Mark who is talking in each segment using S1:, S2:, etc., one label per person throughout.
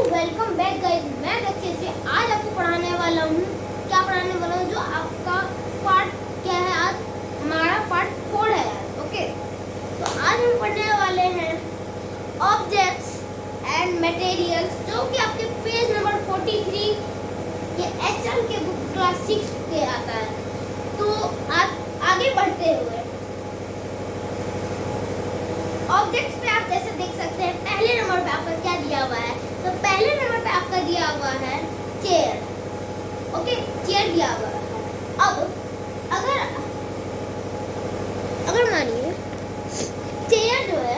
S1: Welcome back guys, मैं दक्षिण से आज आपको पढ़ाने वाला हूँ। क्या पढ़ाने वाला हूँ? जो आपका पार्ट क्या है, आज हमारा पार्ट 4 है आज। ओके, तो आज हम पढ़ने वाले हैं ऑब्जेक्ट्स एंड मटेरियल्स, जो कि आपके पेज नंबर 43 के एचएम के बुक क्लास 6 के आता है। तो आज आगे बढ़ते हुए ऑब्जेक्ट्स पे आप जैसे देख सकते हैं, पहले नंबर पे आपका क्या दिया हुआ है? तो पहले नंबर पे आपका दिया हुआ है चेयर। ओके, चेयर दिया हुआ है। अब अगर अगर मानिए चेयर जो है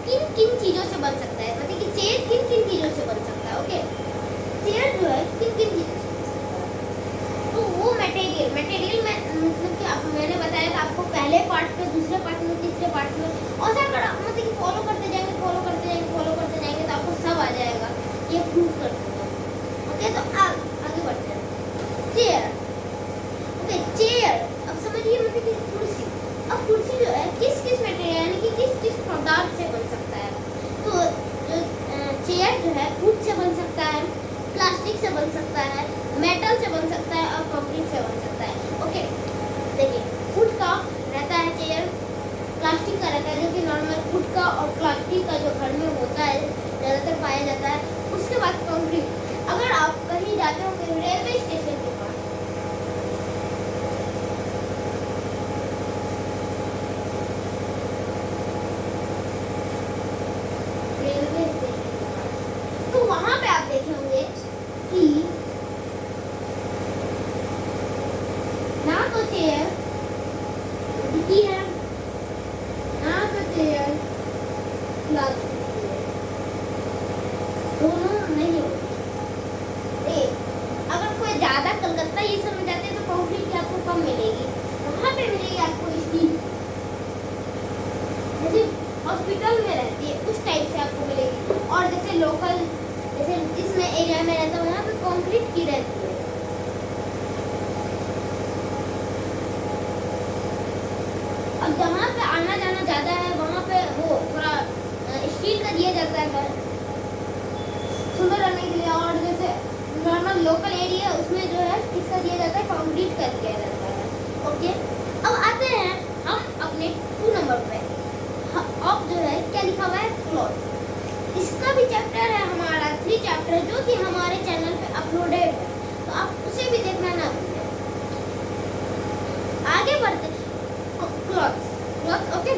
S1: किन किन चीजों से बन सकता है, मतलब कि चेयर किन किन चीजों से बन सकता है। ओके, चेयर जो है किन किन चीजों से बन सकता है, तो वो मटेरियल में मतलब कि आप मैंने बताया कि आपको पहले पार्ट पे, दूसरे पार्ट में, तीसरे पार्ट में, और सर मतलब कि फॉलो करते जाएंगे तो आपको सब आ जाएगा, ये प्रूव कर सकते हैं। ओके, तो आगे बढ़ते हैं। चेयर। ओके, चेयर अब समझिए, मतलब कि कुर्सी। अब कुर्सी जो है किस किस मटेरियल यानी कि किस किस पदार्थ से बन सकता है? तो जो चेयर जो है वुड से बन सकता है, प्लास्टिक से बन सकता है, मेटल से बन सकता है और कंक्रीट से बन सकता है। ओके, देखिए वुड का रहता है चेयर, प्लास्टिक का रहता है, जो कि नॉर्मल वुड का और प्लास्टिक का जो घर में होता है ज़्यादातर पाया जाता है। उसके बाद कंक्रीट। अगर आप कहीं जाते हो रेलवे स्टेशन के पास, तो वहां पे आप देखे होंगे कि ना तो चेयर दिखी है, ना तो चेयर प्लास्टिक की है, दोनों नहीं होती। अगर कोई ज्यादा कलकत्ता ये सब में जाते हैं तो कंक्रीट की आपको कम मिलेगी, वहां पे मिलेगी आपको स्टील, जैसे हॉस्पिटल में रहती है उस टाइप से आपको मिलेगी। और जैसे लोकल, जैसे जिस मैं एरिया में रहता हूँ वहाँ पे कंक्रीट की रहती है। अब जहाँ पे आना जाना ज्यादा है वहाँ पे वो थोड़ा स्टील का दिया जाता है सुंदर रहने के लिए। और जैसे नॉर्मल लोकल एरिया उसमें जो है किसका दिया जाता है? कंक्रीट का दिया जाता है। ओके, अब आते हैं हम अपने 2 नंबर पे। अब जो है क्या लिखा हुआ है? क्लॉथ। इसका भी चैप्टर है हमारा 3 चैप्टर, जो कि हमारे चैनल पे अपलोडेड है, तो आप उसे भी देखना ना भूलें। आगे बढ़ते क्लॉथ्स। ओके,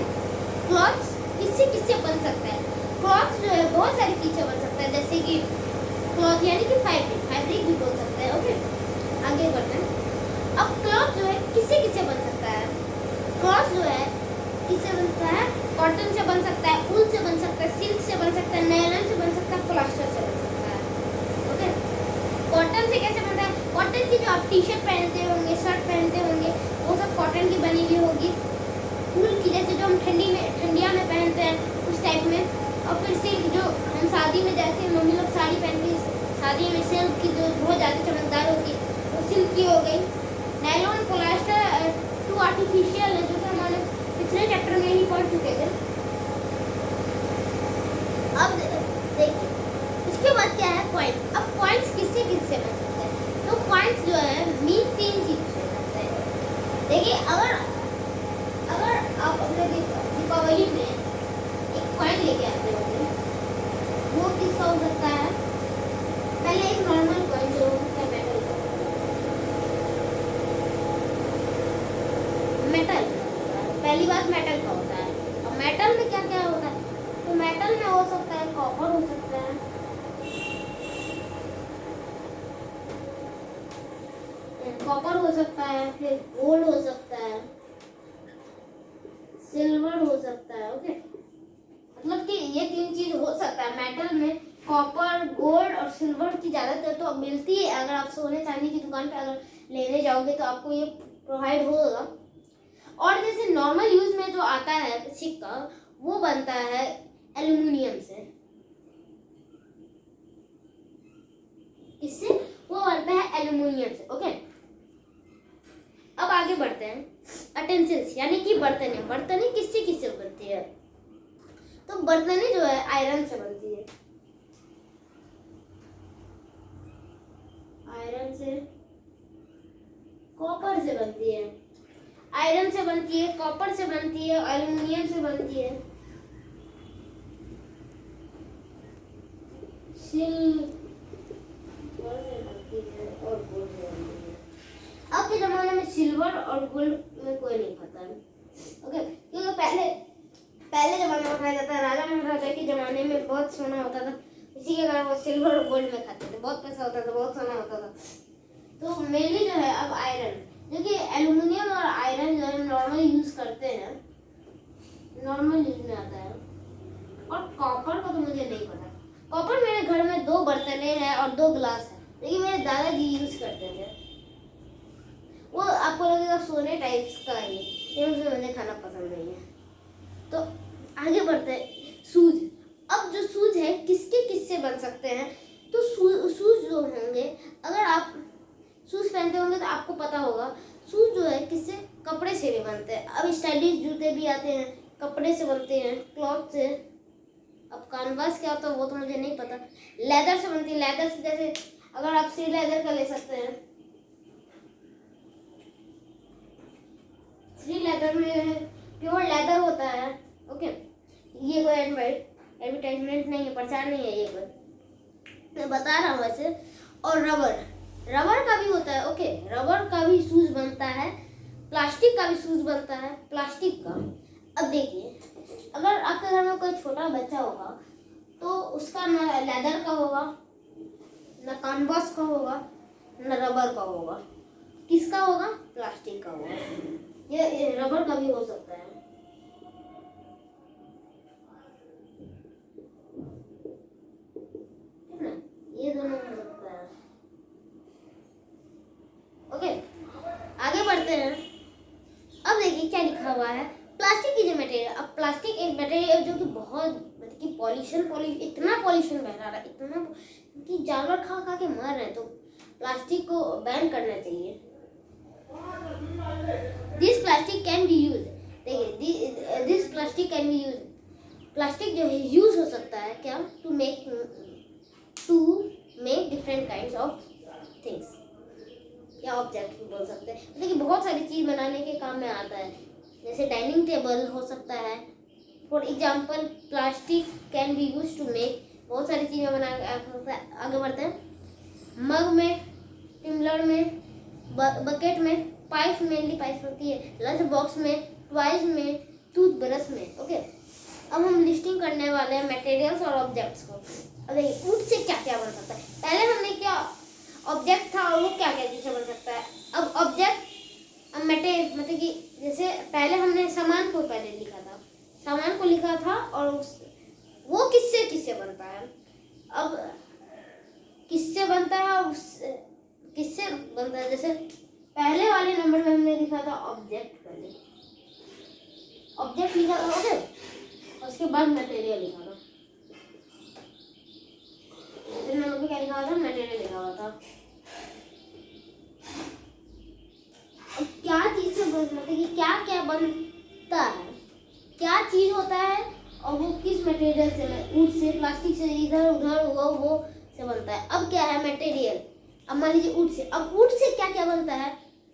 S1: क्लॉथ्स किससे किससे बन सकता है? क्लॉथ्स जो है बहुत सारी चीजें बन सकता है, जैसे कि क्लॉथ यानी कि फैब्रिक भी बोल सकते हैं। ओके, आगे बढ़ते हैं। अब क्लॉथ जो है किससे किससे बन सकता है? क्लॉथ जो है किससे बनता है? कॉटन से बन सकता है, ऊल से बन सकता है, सिल्क से बन सकता है, नायलॉन से बन सकता है, पॉलिस्टर से बन सकता है। ओके, कॉटन से कैसे बनता है? कॉटन की जो आप टी शर्ट पहनते होंगे, शर्ट पहनते होंगे, वो सब कॉटन की बनी हुई होगी। ऊल की जैसे जो हम ठंडिया में पहनते हैं उस टाइप में। और फिर सिल्क, जो हम शादी में जाते हैं, मम्मी लोग साड़ी पहनती है शादी में, सिल्क की जो बहुत ज़्यादा चमकदार होती है वो सिल्क की हो गई। नायलॉन, पॉलिस्टर टू आर्टिफिशियल है, जो कि हमारे पिछले चैप्टर में ही पढ़ चुके थे। अब देखिए उसके बाद क्या है? पॉइंट। अब पॉइंट्स किससे किससे बन सकते हैं? तो पॉइंट्स जो है मीन 3 चीज से बनते हैं। देखिए अगर आप अपने दीपावली में एक कॉइन लेके आते होंगे, वो किसका हो सकता है? पहले एक नॉर्मल कॉइन जो होता है मेटल, पहली बात मेटल का होता है। और मेटल में क्या क्या होता है? तो मेटल में हो सकता है कॉपर, हो सकता है कॉपर, हो सकता है फिर गोल्ड हो सकता है, सिल्वर हो सकता है। ओके, मतलब कि ये 3 चीज हो सकता है मेटल में। कॉपर, गोल्ड और सिल्वर की ज्यादातर तो मिलती है। अगर आप सोने चांदी की दुकान पे अगर लेने जाओगे तो आपको ये प्रोवाइड होगा। और जैसे नॉर्मल यूज में जो आता है सिक्का, वो बनता है एल्युमिनियम से। इससे वो बनता है एल्युमिनियम से। ओके, अब आगे बढ़ते हैं। अटेंसिल्स यानी कि बर्तनें किससे किससे बनती है? तो बर्तनें जो है आयरन से बनती है। आयरन से, कॉपर से बनती है, आयरन से बनती है, कॉपर से बनती है, एल्युमिनियम से बनती है, सिल्वर से बनती है और गोल्ड से बनती है। अब के जमाने में सिल्वर और गोल्ड में कोई नहीं खाता है, ओके, क्योंकि पहले जमाने में खाया जाता है। राजा महाराजा के जमाने में बहुत सोना होता था, इसी के कारण वो सिल्वर और गोल्ड में खाते थे, बहुत पैसा होता था, बहुत सोना होता था। तो मेनली जो है अब आयरन, जो कि एल्युमिनियम और आयरन जो है नॉर्मल यूज करते हैं, नॉर्मल यूज में आता है। और कॉपर का तो मुझे नहीं पता। कॉपर मेरे घर में 2 बर्तने हैं और 2 ग्लास है, लेकिन मेरे दादाजी यूज करते थे। वो आपको लगेगा सोने टाइप्स का है, लेकिन उसमें मुझे खाना पसंद नहीं है। तो आगे बढ़ते हैं, शूज। अब जो शूज है किससे बन सकते हैं, तो शूज जो होंगे, अगर आप शूज पहनते होंगे तो आपको पता होगा, शूज जो है किससे, कपड़े से भी बनते हैं। अब स्टाइलिश जूते भी आते हैं, कपड़े से बनते हैं, क्लॉथ से। अब कैनवास क्या होता है वो तो मुझे नहीं पता। लेदर से बनती है, लेदर से जैसे अगर आप सी लेदर का ले सकते हैं, सी लेदर में प्योर लेदर होता है, ओके। ये कोई एडवर्टाइजमेंट नहीं है, प्रचार नहीं है, ये कोई मैं बता रहा हूँ वैसे। और रबर का भी होता है, ओके, रबर का भी शूज बनता है, प्लास्टिक का भी शूज बनता है, प्लास्टिक का। अब देखिए, अगर आपके घर में कोई छोटा बच्चा होगा तो उसका ना लेदर का होगा, ना कैनवास का होगा, ना रबर का होगा, किसका होगा, प्लास्टिक का होगा। ये रबर का भी हो सकता है। ये दोनों हो सकता है, ओके। आगे बढ़ते हैं। अब देखिए क्या लिखा हुआ है, प्लास्टिक की जो मटेरियल। अब प्लास्टिक एक मटेरियल जो कि बहुत मतलब कि पॉल्यूशन इतना पॉल्यूशन फैला रहा है, इतना कि जानवर खा खा के मर रहे हैं, तो प्लास्टिक को बैन करना चाहिए। This plastic can be use, देखिए this plastic can be use, plastic जो है यूज हो सकता है क्या, to make different kinds of things, या ऑब्जेक्ट बोल सकते हैं। मतलब कि बहुत सारी चीज बनाने के काम में आता है, जैसे डाइनिंग टेबल हो सकता है। For example plastic can be use to make, बहुत सारी चीज़ें बना सकता है। आगे बढ़ते हैं, मग में, टिम्बलर में, बकेट में, पाइप, मेनली पाइप होती है, लंच बॉक्स में, टॉयज में, टूथब्रश में, ओके। अब हम लिस्टिंग करने वाले हैं मटेरियल्स और ऑब्जेक्ट्स को। अब देखिए ऊँट से क्या क्या बन सकता है। पहले हमने क्या ऑब्जेक्ट था और वो क्या क्या चीज़ से बन सकता है। अब ऑब्जेक्ट मतलब कि जैसे पहले हमने सामान को पहले लिखा था, सामान को लिखा था, और वो किससे बनता है। अब किससे बनता है और किससे बनता है, जैसे पहले वाले नंबर में हमने लिखा था ऑब्जेक्ट, पहले ऑब्जेक्ट लिखा था, ओके, उसके बाद मटेरियल लिखा था। नंबर पे क्या लिखा था, मटेरियल लिखा हुआ था। क्या चीज से बनता है कि क्या क्या बनता है, क्या चीज होता है और वो किस मटेरियल से, ऊँट से, प्लास्टिक से, इधर उधर वो से बनता है। अब क्या है मटेरियल, अब मान लीजिए ऊँट से। अब ऊँट से क्या क्या बनता है,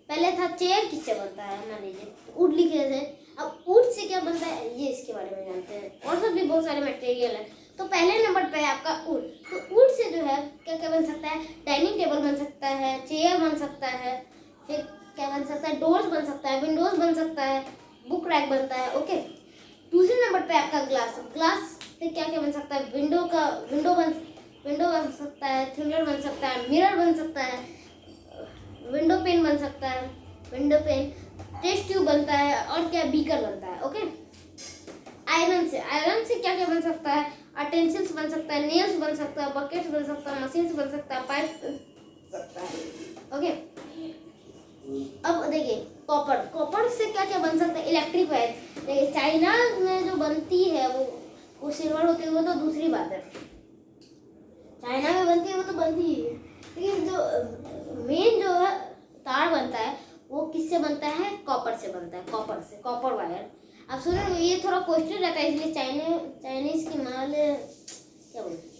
S1: पहले था चेयर, किससे बनता है, मान लीजिए ऊँट लिखे थे। अब ऊँट से क्या बनता है, ये इसके बारे में जानते हैं, और सब भी बहुत सारे मटेरियल है। तो पहले नंबर पे है आपका ऊँट। तो ऊँट से जो है क्या क्या बन सकता है, डाइनिंग टेबल बन सकता है, चेयर बन सकता है, फिर क्या बन सकता है, डोर्स बन सकता है, विंडोज बन सकता है, बुक रैक बनता है, ओके। दूसरे नंबर पे आपका ग्लास से क्या क्या बन सकता है, विंडो बन सकता है, थ्रिलर बन सकता है, मिरर बन सकता है, विंडो पेन बन सकता है, टेस्ट ट्यूब बनता है, और क्या बीकर बनता है, ओके। आयरन से क्या क्या बन सकता है, अटेंसिल्स बन सकता है, नेल्स बन सकता है, बकेट्स बन सकता है, मशीन्स बन सकता है, पाइप बन सकता है, ओके। अब देखिए कॉपर से क्या क्या बन सकता है, इलेक्ट्रिक वायर। देखिए चाइना में जो बनती है वो सिल्वर होती है, वो तो दूसरी बात है, चाइना में बनती है वो तो बनती ही है, लेकिन जो मेन जो है तार बनता है वो किससे बनता है, कॉपर से बनता है, कॉपर वायर। अब सुनो, ये थोड़ा क्वेश्चन रहता है, इसलिए चाइनीज की माल क्या बोलते हैं।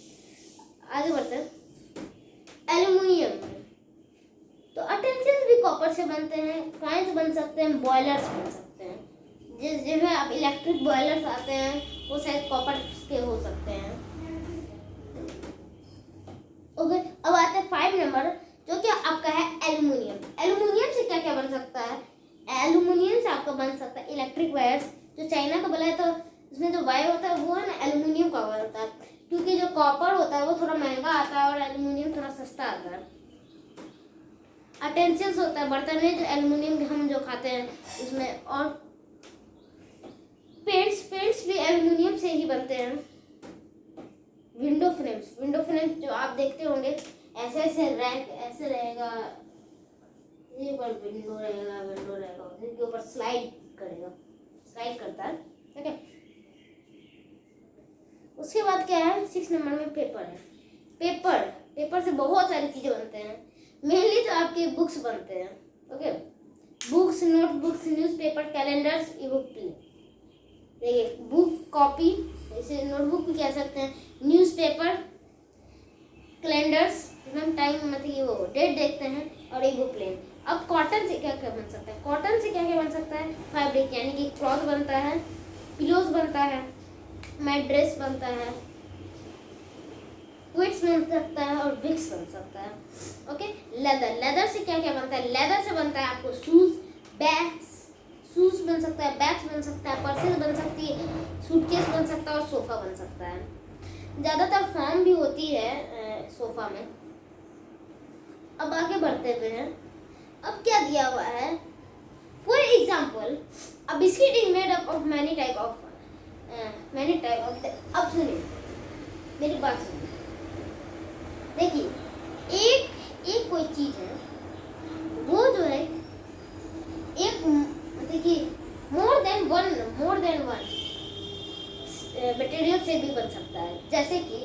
S1: आगे बढ़ते हैं, एल्युमिनियम बनते हैं, कॉइन्स बन सकते हैं, बॉयलर्स बन सकते हैं। जिसमें आप इलेक्ट्रिक बॉयलर्स आते हैं वो शायद कॉपर के हो सकते हैं। ओके, अब आते हैं 5 नंबर जो कि आपका है एल्युमिनियम। एल्युमिनियम से क्या क्या बन सकता है? एल्युमिनियम से आपका बन सकता है इलेक्ट्रिक वायर्स। जो चाइना का बोला है तो इसमें जो वायर होता है वो है ना एल्युमिनियम का वायर होता है, क्योंकि जो कॉपर होता है वो थोड़ा महंगा आता है और एल्युमिनियम थोड़ा सस्ता आता है। अटेंसिल्स होता है बर्तन में जो एल्युमिनियम हम जो खाते हैं उसमें, और पेंट्स भी एल्युमिनियम से ही बनते हैं। विंडो फ्रेम्स जो आप देखते होंगे ऐसे ऐसे रैक ऐसे रहेगा, ये पर विंडो रहेगा जिसके ऊपर स्लाइड करता है, ठीक है। उसके बाद क्या है 6 नंबर में पेपर है। पेपर से बहुत सारी चीजें बनते हैं। मेनली तो आपके बुक्स बनते हैं, okay. Books, notebooks, newspaper, calendars, ई बुक। देखिए बुक कॉपी, इसे नोटबुक भी कह सकते हैं, न्यूज़पेपर, कैलेंडर्स जिसमें हम टाइम मतलब वो डेट देखते हैं, और ई बुक प्लेन। अब कॉटन से क्या क्या बन सकता है? कॉटन से क्या क्या बन सकता है? फैब्रिक यानी कि क्लॉथ बनता है, पिलोज बनता है, मैट्रेस बनता है, क्विट्स बन सकता है और विक्स बन सकता है, ओके। लेदर से क्या क्या बनता है? लेदर से बनता है आपको शूज, बैग्स, शूज बन सकता है, बैग्स बन सकता है, पर्सेस बन सकती है, सूटकेस बन सकता है और सोफा बन सकता है। ज़्यादातर फॉर्म भी होती है सोफा में। अब आगे बढ़ते हुए हैं, अब क्या दिया हुआ है? For example a biscuit is made up of many type of अब सुनिए मेरी बात सुनिए। देखिए एक कोई चीज है वो जो है एक देखिए मोर देन वन मटेरियल से भी बन सकता है। जैसे कि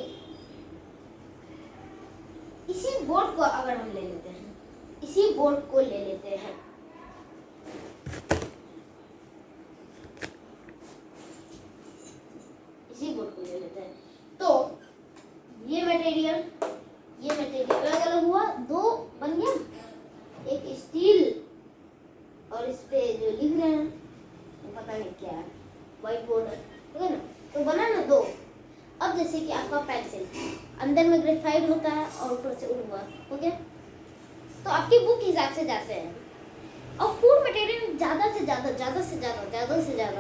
S1: इसी बोर्ड को अगर हम ले लेते हैं, इसी बोर्ड को ले लेते हैं, तो ये मटेरियल अलग अलग हुआ, दो बन गया, एक स्टील और इस पे जो लिख रहे हैं पता नहीं क्या है, व्हाइट बोर्ड है, ठीक है ना, तो बना ना दो। अब जैसे कि आपका पेंसिल अंदर में ग्रेफाइट होता है और ऊपर से उड़ हुआ, ओके, तो आपकी बुक हिसाब से जाते हैं। और फूड मटेरियल ज़्यादा से ज़्यादा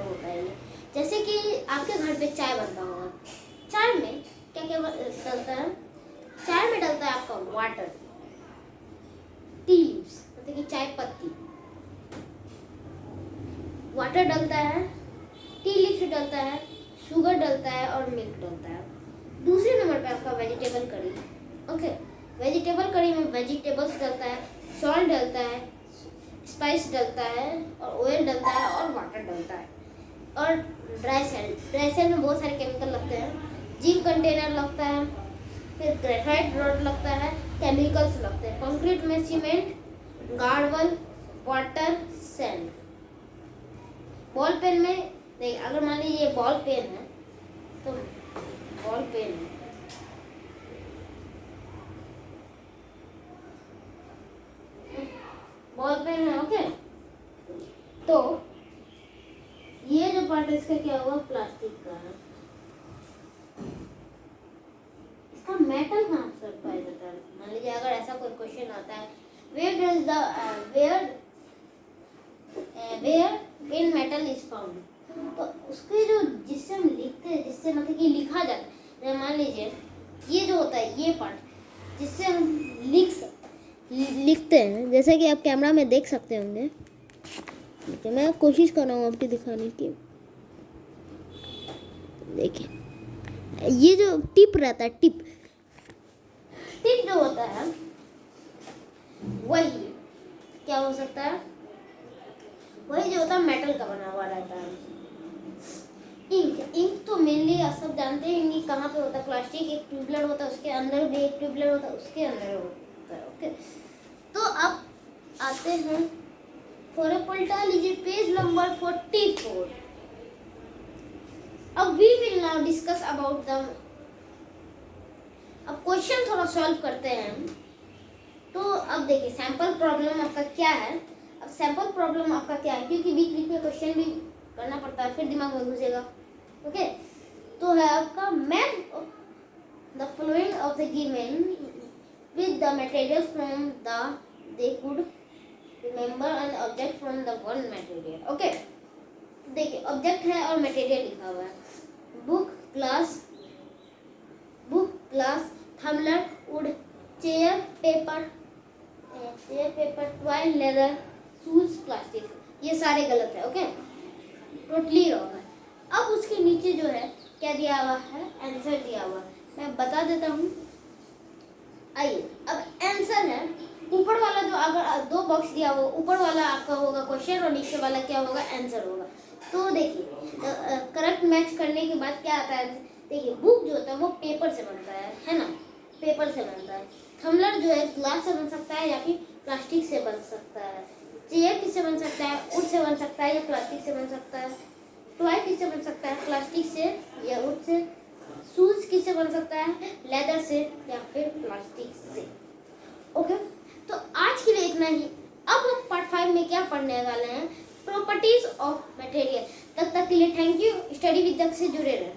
S1: होता है ये। जैसे कि आपके घर पे चाय बनता होगा, चाय में क्या क्या डलता है? चाय में डलता है आपका वाटर, टी लीव्स मतलब कि चाय पत्ती, वाटर डलता है, टी लीव्स डलता है, शुगर डलता है और मिल्क डलता है। दूसरे नंबर पे आपका vegetable curry, okay. Vegetable curry में वेजिटेबल्स डलता है, सॉल्ट डलता है, स्पाइस डलता है और ऑयल डलता है और वाटर डलता है। और ड्राई सेल में बहुत सारे केमिकल लगते हैं, जिंक कंटेनर लगता है, फिर ग्रेफाइट रॉड लगता है, केमिकल्स लगते हैं। कंक्रीट में cement, gravel, water, sand. Ball pen में देखिए, अगर मान लीजिए ये बॉल पेन है तो बॉल पेन है, ओके। तो ये जो पार्ट है इसका क्या हुआ? प्लास्टिक का है। इसका मेटल कहाँ से पाया जाता है? मान लीजिए अगर ऐसा कोई क्वेश्चन आता है, where pen metal is found, तो उसके जो जिससे हम लिखते हैं, जिससे मतलब कि लिखा जाता है, मान लीजिए ये जो होता है ये पार्ट जिससे हम लिखते हैं, जैसे कि आप कैमरा में देख सकते होंगे, तो मैं कोशिश कर रहा हूँ आपको दिखाने की। देखिए ये जो टिप रहता है, टिप जो होता है वही क्या हो सकता है? वही जो होता है मेटल का बना हुआ रहता है। इंक तो मेनली आप सब जानते हैं कि कहाँ पे होता है? प्लास्टिक एक ट्यूबलेट होता है, उसके अंदर भी एक ट्यूबलेट होता है, उसके अंदर होता है, ओके। तो अब आते हैं, थोड़ा पलटा लीजिए पेज नंबर 44। अब we will now discuss about the, अब क्वेश्चन थोड़ा सॉल्व करते हैं। तो अब देखिए सैंपल प्रॉब्लम आपका क्या है? अब सैंपल प्रॉब्लम आपका क्या है, क्योंकि बीच बीच में क्वेश्चन भी करना पड़ता है, फिर दिमाग में घुसेगा। ओके, तो है आपका map the following of the given with the material from the they could remember an object from the one material. Okay, देखिए ऑब्जेक्ट है और मटेरियल लिखा हुआ है, book glass tumbler wood chair paper toy leather shoes plastic, ये सारे गलत है। ओके, टोटली रॉन्ग है। अब उसके नीचे जो है क्या दिया हुआ है, आंसर दिया हुआ है, मैं बता देता हूँ। आइए, अब आंसर है ऊपर वाला, जो अगर दो बॉक्स दिया हुआ, ऊपर वाला आपका होगा क्वेश्चन और नीचे वाला क्या होगा, आंसर होगा। तो देखिए करेक्ट मैच करने के बाद क्या आता है, देखिए बुक जो होता है वो पेपर से बनता है ना, पेपर से बनता है। थम्बलर जो है ग्लास से बन सकता है या फिर प्लास्टिक से बन सकता है। चेयर किससे बन सकता है, वुड से बन सकता है या प्लास्टिक से बन सकता है। टॉय किससे बन सकता है, प्लास्टिक से या वुड से। शूज किससे बन सकता है, लेदर से या फिर प्लास्टिक से। ओके, तो आज के लिए इतना ही। अब हम पार्ट 5 में क्या पढ़ने वाले हैं, प्रॉपर्टीज ऑफ मटेरियल। तब तक के लिए थैंक यू। स्टडी विद दक्ष से जुड़े रहें।